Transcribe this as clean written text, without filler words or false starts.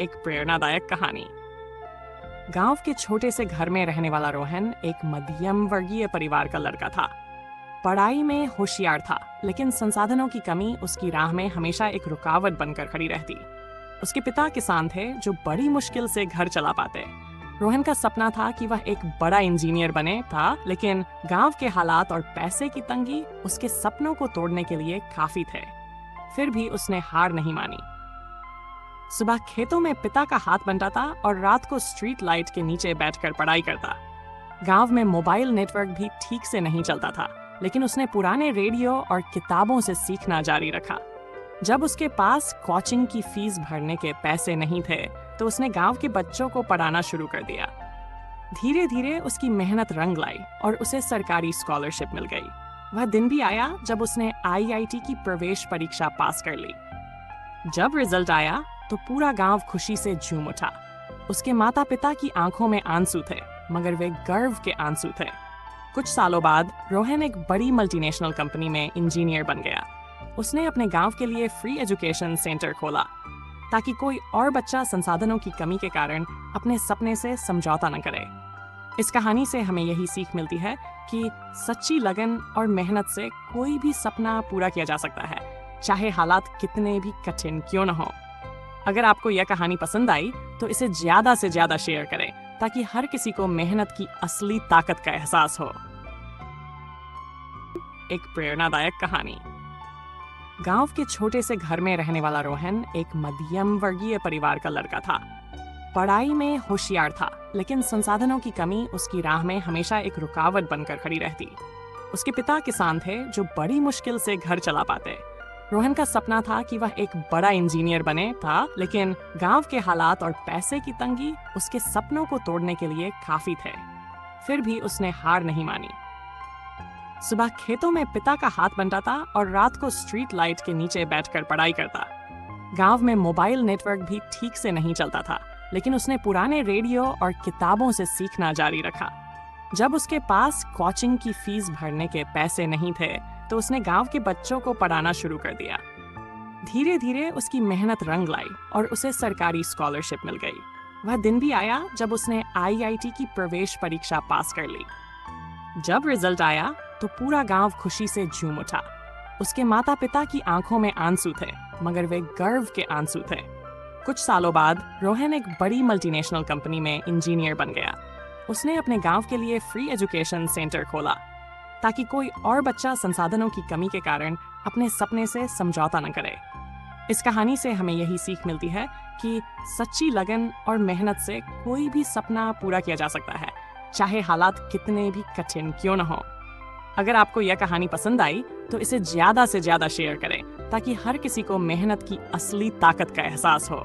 एक प्रेरणादायक कहानी। गांव के छोटे से घर में रहने वाला रोहन एक मध्यम वर्गीय परिवार का लड़का था। पढ़ाई में होशियार था, लेकिन संसाधनों की कमी उसकी राह में हमेशा एक रुकावट बनकर खड़ी रहती। उसके पिता किसान थे जो बड़ी मुश्किल से घर चला पाते। रोहन का सपना था कि वह एक बड़ा इंजीनियर बने था, लेकिन गांव के हालात और पैसे की तंगी उसके सपनों को तोड़ने के लिए काफी थे। फिर भी उसने हार नहीं मानी। सुबह खेतों में पिता का हाथ बंटाता और रात को स्ट्रीट लाइट के नीचे बैठकर पढ़ाई करता। गांव में मोबाइल नेटवर्क भी ठीक से नहीं चलता था, लेकिन उसने पुराने रेडियो और किताबों से सीखना जारी रखा। जब उसके पास कोचिंग की फीस भरने के पैसे नहीं थे, तो उसने गांव के बच्चों को पढ़ाना शुरू कर दिया। धीरे धीरे उसकी मेहनत रंग लाई और उसे सरकारी स्कॉलरशिप मिल गई। वह दिन भी आया जब उसने आईआईटी की प्रवेश परीक्षा पास कर ली। जब रिजल्ट आया तो पूरा गांव खुशी से झूम उठा। उसके माता पिता की आंखों में आंसू थे, मगर वे गर्व के आंसू थे। कुछ सालों बाद रोहन एक बड़ी मल्टीनेशनल कंपनी में इंजीनियर बन गया। उसने अपने गांव के लिए फ्री एजुकेशन सेंटर खोला, ताकि कोई और बच्चा संसाधनों की कमी के कारण अपने सपने से समझौता न करे। इस कहानी से हमें यही सीख मिलती है कि सच्ची लगन और मेहनत से कोई भी सपना पूरा किया जा सकता है, चाहे हालात कितने भी कठिन क्यों न हो। अगर आपको यह कहानी पसंद आई तो इसे ज्यादा से ज्यादा शेयर करें, ताकि हर किसी को मेहनत की असली ताकत का एहसास हो। एक प्रेरणादायक कहानी। गांव के छोटे से घर में रहने वाला रोहन एक मध्यम वर्गीय परिवार का लड़का था। पढ़ाई में होशियार था, लेकिन संसाधनों की कमी उसकी राह में हमेशा एक रुकावट बनकर खड़ी रहती। उसके पिता किसान थे जो बड़ी मुश्किल से घर चला पाते। रोहन का सपना था कि वह एक बड़ा इंजीनियर बने था, लेकिन गांव के हालात और पैसे की तंगी उसके सपनों को तोड़ने के लिए काफी थे। फिर भी उसने हार नहीं मानी। सुबह खेतों में पिता का हाथ बंटाता और रात को स्ट्रीट लाइट के नीचे बैठकर पढ़ाई करता। गांव में मोबाइल नेटवर्क भी ठीक से नहीं चलता था, लेकिन उसने पुराने रेडियो और किताबों से सीखना जारी रखा। जब उसके पास कोचिंग की फीस भरने के पैसे नहीं थे, तो उसने गांव के बच्चों को पढ़ाना शुरू कर दिया। धीरे धीरे उसकी मेहनत रंग लाई और उसे सरकारी स्कॉलरशिप मिल गई। वह दिन भी आया जब उसने आईआईटी की प्रवेश परीक्षा पास कर ली। जब रिजल्ट आया तो पूरा गांव खुशी से झूम उठा। उसके माता पिता की आंखों में आंसू थे, मगर वे गर्व के आंसू थे। कुछ सालों बाद रोहन एक बड़ी मल्टीनेशनल कंपनी में इंजीनियर बन गया। उसने अपने गांव के लिए फ्री एजुकेशन सेंटर खोला, ताकि कोई और बच्चा संसाधनों की कमी के कारण अपने सपने से समझौता न करे। इस कहानी से हमें यही सीख मिलती है कि सच्ची लगन और मेहनत से कोई भी सपना पूरा किया जा सकता है, चाहे हालात कितने भी कठिन क्यों न हो। अगर आपको यह कहानी पसंद आई तो इसे ज्यादा से ज्यादा शेयर करें, ताकि हर किसी को मेहनत की असली ताकत का एहसास हो।